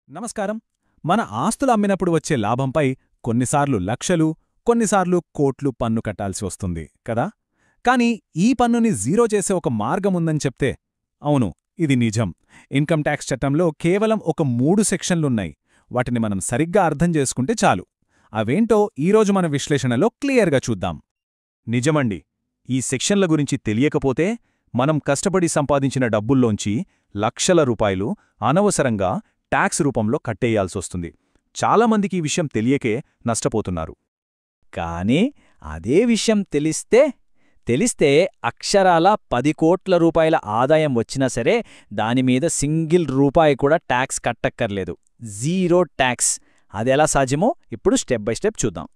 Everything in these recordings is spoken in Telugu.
నమస్కారం. మన ఆస్తులు అమ్మినప్పుడు వచ్చే లాభంపై కొన్నిసార్లు లక్షలు, కొన్నిసార్లు కోట్లు పన్ను కట్టాల్సి వస్తుంది కదా. కానీ ఈ పన్నుని జీరో చేసే ఒక మార్గముందని చెప్తే అవును, ఇది నిజం. ఇన్కమ్ ట్యాక్స్ చట్టంలో కేవలం ఒక 3 సెక్షన్లున్నాయి. వాటిని మనం సరిగ్గా అర్థం చేసుకుంటే చాలు. అవేంటో ఈరోజు మన విశ్లేషణలో క్లియర్గా చూద్దాం. నిజమండి. ఈ సెక్షన్ల గురించి తెలియకపోతే మనం కష్టపడి సంపాదించిన డబ్బుల్లోంచి లక్షల రూపాయలు అనవసరంగా ట్యాక్స్ రూపంలో కట్టేయాల్సొస్తుంది. చాలామందికి ఈ విషయం తెలియకే నష్టపోతున్నారు. కానీ అదే విషయం తెలిస్తే అక్షరాల 10 కోట్ల రూపాయల ఆదాయం వచ్చినా సరే దానిమీద సింగిల్ రూపాయి కూడా ట్యాక్స్ కట్టక్కర్లేదు. Zero tax. అదెలా సాధ్యమో ఇప్పుడు స్టెప్ బై స్టెప్ చూద్దాం.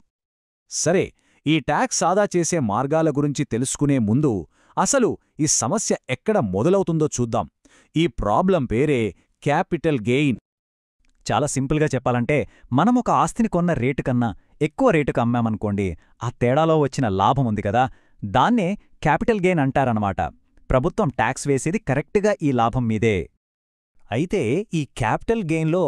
సరే, ఈ ట్యాక్స్ ఆదా చేసే మార్గాల గురించి తెలుసుకునే ముందు అసలు ఈ సమస్య ఎక్కడ మొదలవుతుందో చూద్దాం. ఈ ప్రాబ్లం పేరే క్యాపిటల్ గెయిన్. చాలా సింపుల్గా చెప్పాలంటే మనం ఒక ఆస్తిని కొన్న రేటు కన్నా ఎక్కువ రేటుకు అమ్మామనుకోండి, ఆ తేడాలో వచ్చిన లాభం ఉంది కదా, దాన్నే క్యాపిటల్ గెయిన్ అంటారన్నమాట. ప్రభుత్వం ట్యాక్స్ వేసేది కరెక్ట్గా ఈ లాభం మీదే. అయితే ఈ క్యాపిటల్ గెయిన్లో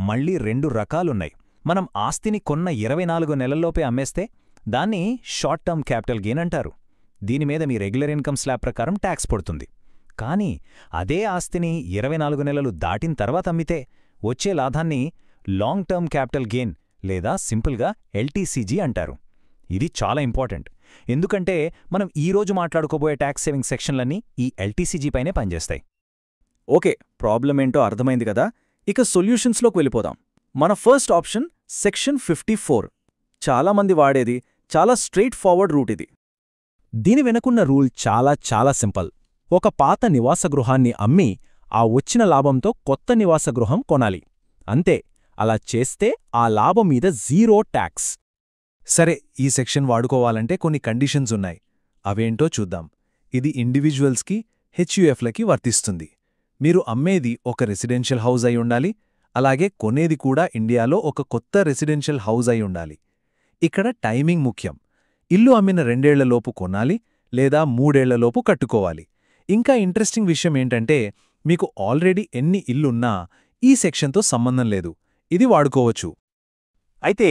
మళ్ళీ 2 రకాలున్నాయి. మనం ఆస్తిని కొన్న 24 నెలల్లోపే అమ్మేస్తే దాన్ని షార్ట్ టర్మ్ క్యాపిటల్ గెయిన్ అంటారు. దీనిమీద మీ రెగ్యులర్ ఇన్కమ్ స్లాబ్ ప్రకారం ట్యాక్స్ పడుతుంది. కానీ అదే ఆస్తిని 24 నెలలు దాటిన తర్వాత అమ్మితే వచ్చే లాభాన్ని లాంగ్ టర్మ్ క్యాపిటల్ గెయిన్ లేదా సింపుల్గా ఎల్టీసీజీ అంటారు. ఇది చాలా ఇంపార్టెంట్. ఎందుకంటే మనం ఈరోజు మాట్లాడుకోబోయే ట్యాక్స్ సేవింగ్ సెక్షన్లన్నీ ఈ ఎల్టీసీజీ పైనే పనిచేస్తాయి. ఓకే, ప్రాబ్లం ఏంటో అర్థమైంది కదా. ఇక సొల్యూషన్స్లోకి వెళ్ళిపోదాం. మన ఫస్ట్ ఆప్షన్ సెక్షన్ 54. చాలామంది వాడేది, చాలా స్ట్రెయిట్ ఫార్వర్డ్ రూట్ ఇది. దీని వెనుకున్న రూల్ చాలా సింపుల్. ఒక పాత నివాసగృహాన్ని అమ్మి ఆ వచ్చిన లాభంతో కొత్త నివాసగృహం కొనాలి. అంతే. అలా చేస్తే ఆ లాభం మీద జీరో ట్యాక్స్. సరే, ఈ సెక్షన్ వాడుకోవాలంటే కొన్ని కండిషన్స్ ఉన్నాయి. అవేంటో చూద్దాం. ఇది ఇండివిజువల్స్కి, హెచ్యుఎఫ్లకి వర్తిస్తుంది. మీరు అమ్మేది ఒక రెసిడెన్షియల్ హౌస్ అయి ఉండాలి. అలాగే కొనేది కూడా ఇండియాలో ఒక కొత్త రెసిడెన్షియల్ హౌస్ అయి ఉండాలి. ఇక్కడ టైమింగ్ ముఖ్యం. ఇల్లు అమ్మిన 2 ఏళ్లలోపు కొనాలి లేదా 3 ఏళ్లలోపు కట్టుకోవాలి. ఇంకా ఇంట్రెస్టింగ్ విషయం ఏంటంటే మీకు ఆల్రెడీ ఎన్ని ఇల్లున్నా ఈ సెక్షన్తో సంబంధం లేదు, ఇది వాడుకోవచ్చు. అయితే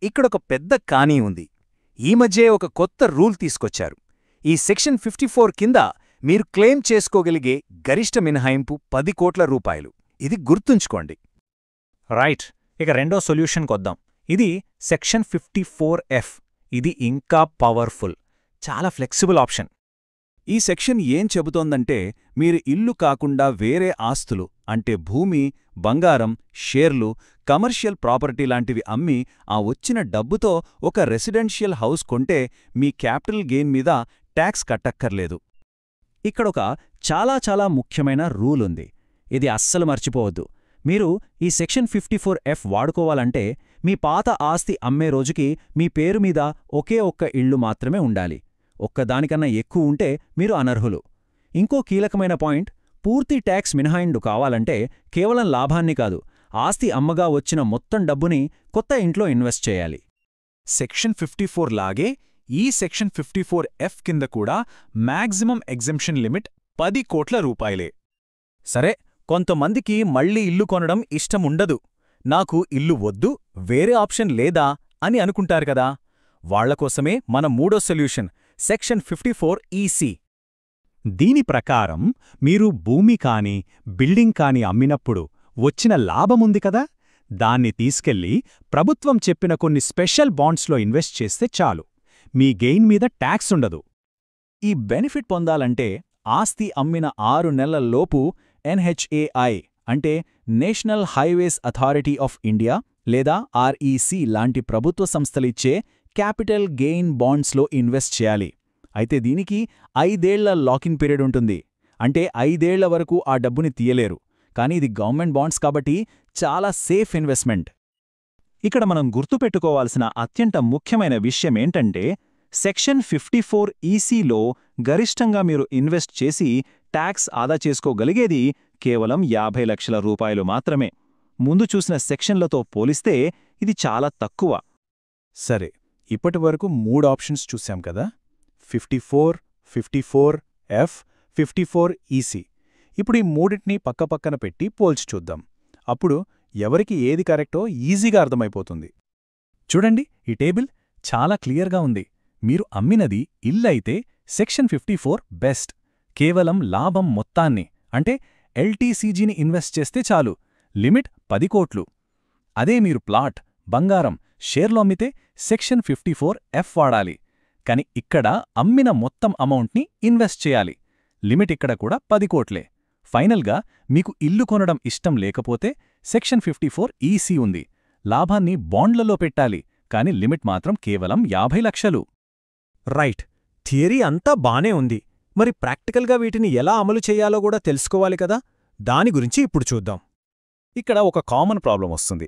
ఇక్కడొక పెద్ద కానీ ఉంది. ఈ మధ్యే ఒక కొత్త రూల్ తీసుకొచ్చారు. ఈ సెక్షన్ 54 కింద మీరు క్లెయిమ్ చేసుకోగలిగే గరిష్ట మినహాయింపు 10 కోట్ల రూపాయలు. ఇది గుర్తుంచుకోండి. రైట్. ఇక రెండో సొల్యూషన్కొద్దాం. ఇది సెక్షన్ 54F. ఇది ఇంకా పవర్ఫుల్, చాలా ఫ్లెక్సిబుల్ ఆప్షన్. ఈ సెక్షన్ ఏం చెబుతోందంటే మీరు ఇల్లు కాకుండా వేరే ఆస్తులు అంటే భూమి, బంగారం, షేర్లు, కమర్షియల్ ప్రాపర్టీ లాంటివి అమ్మి ఆ వచ్చిన డబ్బుతో ఒక రెసిడెన్షియల్ హౌస్ కొంటే మీ క్యాపిటల్ గెయిన్ మీద ట్యాక్స్ కట్టక్కర్లేదు. ఇక్కడొక చాలా ముఖ్యమైన రూల్ ఉంది. ఇది అస్సలు మర్చిపోవద్దు. మీరు ఈ సెక్షన్ 54F వాడుకోవాలంటే మీ పాత ఆస్తి అమ్మే రోజుకి మీ పేరు మీద ఒకే ఒక్క ఇల్లు మాత్రమే ఉండాలి. ఒక్కదానికన్నా ఎక్కువ ఉంటే మీరు అనర్హులు. ఇంకో కీలకమైన పాయింట్, పూర్తి ట్యాక్స్ మినహాయింపు కావాలంటే కేవలం లాభాన్ని కాదు, ఆస్తి అమ్మగా వచ్చిన మొత్తం డబ్బుని కొత్త ఇంట్లో ఇన్వెస్ట్ చేయాలి. సెక్షన్ 54 లాగే ఈ సెక్షన్ 54F కింద కూడా మ్యాక్సిమం ఎగ్జంప్షన్ లిమిట్ 10 కోట్ల రూపాయలే. సరే, కొంతమందికి మళ్ళీ ఇల్లు కొనడం ఇష్టముండదు. నాకు ఇల్లు వద్దు, వేరే ఆప్షన్ లేదా అని అనుకుంటారు కదా. వాళ్లకోసమే మన మూడో సొల్యూషన్ సెక్షన్ 54EC. దీని ప్రకారం మీరు భూమి కాని, బిల్డింగ్ కాని అమ్మినప్పుడు వచ్చిన లాభముంది కదా, దాన్ని తీసుకెళ్లి ప్రభుత్వం చెప్పిన కొన్ని స్పెషల్ బాండ్స్లో ఇన్వెస్ట్ చేస్తే చాలు. మీ గెయిన్ మీద ట్యాక్స్ ఉండదు. ఈ బెనిఫిట్ పొందాలంటే ఆస్తి అమ్మిన 6 నెలల్లోపు NHAI అంటే national highways authority of India లేదా REC లాంటి ప్రభుత్వ సంస్థలిచ్చే క్యాపిటల్ గెయిన్ బాండ్స్లో ఇన్వెస్ట్ చేయాలి. అయితే దీనికి 5 ఏళ్ల లాకిన్ పీరియడ్ ఉంటుంది. అంటే 5 ఏళ్ల వరకు ఆ డబ్బుని తీయలేరు. కానీ ఇది గవర్నమెంట్ బాండ్స్ కాబట్టి చాలా సేఫ్ ఇన్వెస్ట్మెంట్. ఇక్కడ మనం గుర్తుపెట్టుకోవాల్సిన అత్యంత ముఖ్యమైన విషయమేంటంటే సెక్షన్ 54ECలో గరిష్టంగా మీరు ఇన్వెస్ట్ చేసి ట్యాక్స్ ఆదా చేసుకోగలిగేది కేవలం 50 లక్షల రూపాయలు మాత్రమే. ముందు చూసిన సెక్షన్లతో పోలిస్తే ఇది చాలా తక్కువ. సరే, ఇప్పటివరకు 3 ఆప్షన్స్ చూశాం కదా, 54, 54F, 54EC. ఇప్పుడు ఈ మూడింటినీ పక్కపక్కన పెట్టి పోల్చి చూద్దాం. అప్పుడు ఎవరికి ఏది కరెక్టో ఈజీగా అర్థమైపోతుంది. చూడండి, ఈ టేబుల్ చాలా క్లియర్గా ఉంది. మీరు అమ్మినది ఇల్లైతే సెక్షన్ 54 బెస్ట్. కేవలం లాభం మొత్తాన్ని అంటే ఎల్టీసీజీని ఇన్వెస్ట్ చేస్తే చాలు. లిమిట్ 10 కోట్లు. అదే మీరు ప్లాట్, బంగారం, షేర్లు అమ్మితే సెక్షన్ 54F వాడాలి. కాని ఇక్కడ అమ్మిన మొత్తం అమౌంట్ని ఇన్వెస్ట్ చేయాలి. లిమిట్ ఇక్కడ కూడా 10 కోట్లే. ఫైనల్గా మీకు ఇల్లు కొనడం ఇష్టం లేకపోతే సెక్షన్ 54EC ఉంది. లాభాన్ని బాండ్లలో పెట్టాలి, కాని లిమిట్ మాత్రం కేవలం 50 లక్షలు. రైట్. థియరీ అంతా బానే ఉంది. మరి ప్రాక్టికల్గా వీటిని ఎలా అమలు చేయాలో కూడా తెలుసుకోవాలి కదా. దాని గురించి ఇప్పుడు చూద్దాం. ఇక్కడ ఒక కామన్ ప్రాబ్లం వస్తుంది.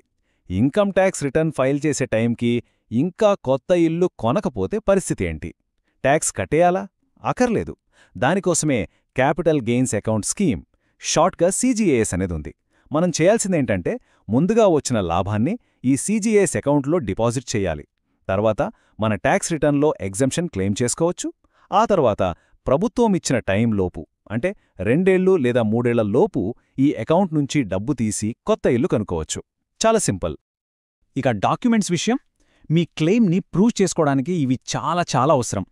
ఇన్కమ్ ట్యాక్స్ రిటర్న్ ఫైల్ చేసే టైంకి ఇంకా కొత్త ఇల్లు కొనకపోతే పరిస్థితి ఏంటి? ట్యాక్స్ కట్టేయాలా? అక్కర్లేదు. దానికోసమే క్యాపిటల్ గెయిన్స్ అకౌంట్ స్కీమ్, షార్ట్గా CGAS అనేది ఉంది. మనం చేయాల్సిందేంటంటే ముందుగా వచ్చిన లాభాన్ని ఈ CGAS అకౌంట్లో డిపాజిట్ చేయాలి. తర్వాత మన ట్యాక్స్ రిటర్న్లో ఎగ్జంప్షన్ క్లెయిమ్ చేసుకోవచ్చు. ఆ తర్వాత ప్రభుత్వం ఇచ్చిన టైంలోపు అంటే 2 ఏళ్ళు లేదా 3 ఏళ్ల లోపు ఈ అకౌంట్ నుంచి డబ్బు తీసి కొత్త ఇల్లు కనుక్కోవచ్చు. చాలా సింపుల్. ఇక డాక్యుమెంట్స్ విషయం, మీ క్లెయిమ్ని ప్రూవ్ చేసుకోవడానికి ఇవి చాలా అవసరం.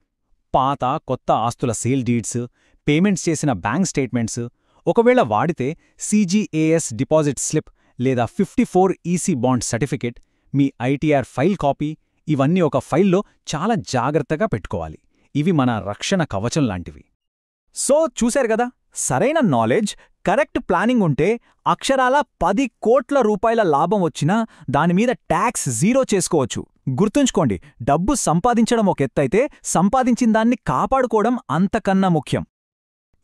పాత, కొత్త ఆస్తుల సేల్ డీడ్స్, పేమెంట్స్ చేసిన బ్యాంక్ స్టేట్మెంట్స్, ఒకవేళ వాడితే CGAS డిపాజిట్ స్లిప్ లేదా 54EC బాండ్ సర్టిఫికేట్, మీ ITR ఫైల్ కాపీ, ఇవన్నీ ఒక ఫైల్లో చాలా జాగ్రత్తగా పెట్టుకోవాలి. ఇవి మన రక్షణ కవచం లాంటివి. సో చూశారు కదా, సరైన నాలెడ్జ్, కరెక్ట్ ప్లానింగ్ ఉంటే అక్షరాల 10 కోట్ల రూపాయల లాభం వచ్చినా దానిమీద ట్యాక్స్ 0 చేసుకోవచ్చు. గుర్తుంచుకోండి, డబ్బు సంపాదించడం ఒక ఎత్తైతే సంపాదించిన దాన్ని కాపాడుకోవడం అంతకన్నా ముఖ్యం.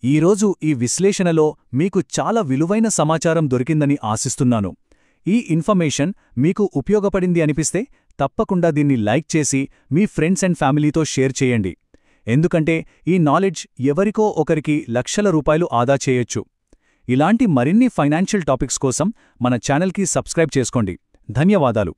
ఈరోజు ఈ విశ్లేషణలో మీకు చాలా విలువైన సమాచారం దొరికిందని ఆశిస్తున్నాను. ఈ ఇన్ఫర్మేషన్ మీకు ఉపయోగపడింది అనిపిస్తే తప్పకుండా దీన్ని లైక్ చేసి మీ ఫ్రెండ్స్ అండ్ ఫ్యామిలీతో షేర్ చేయండి. ఎందుకంటే ఈ నాలెడ్జ్ ఎవరికో ఒకరికి లక్షల రూపాయలు ఆదా చేయొచ్చు. ఇలాంటి మరిన్ని ఫైనాన్షియల్ టాపిక్స్ కోసం మన ఛానల్కి సబ్స్క్రైబ్ చేసుకోండి. ధన్యవాదాలు.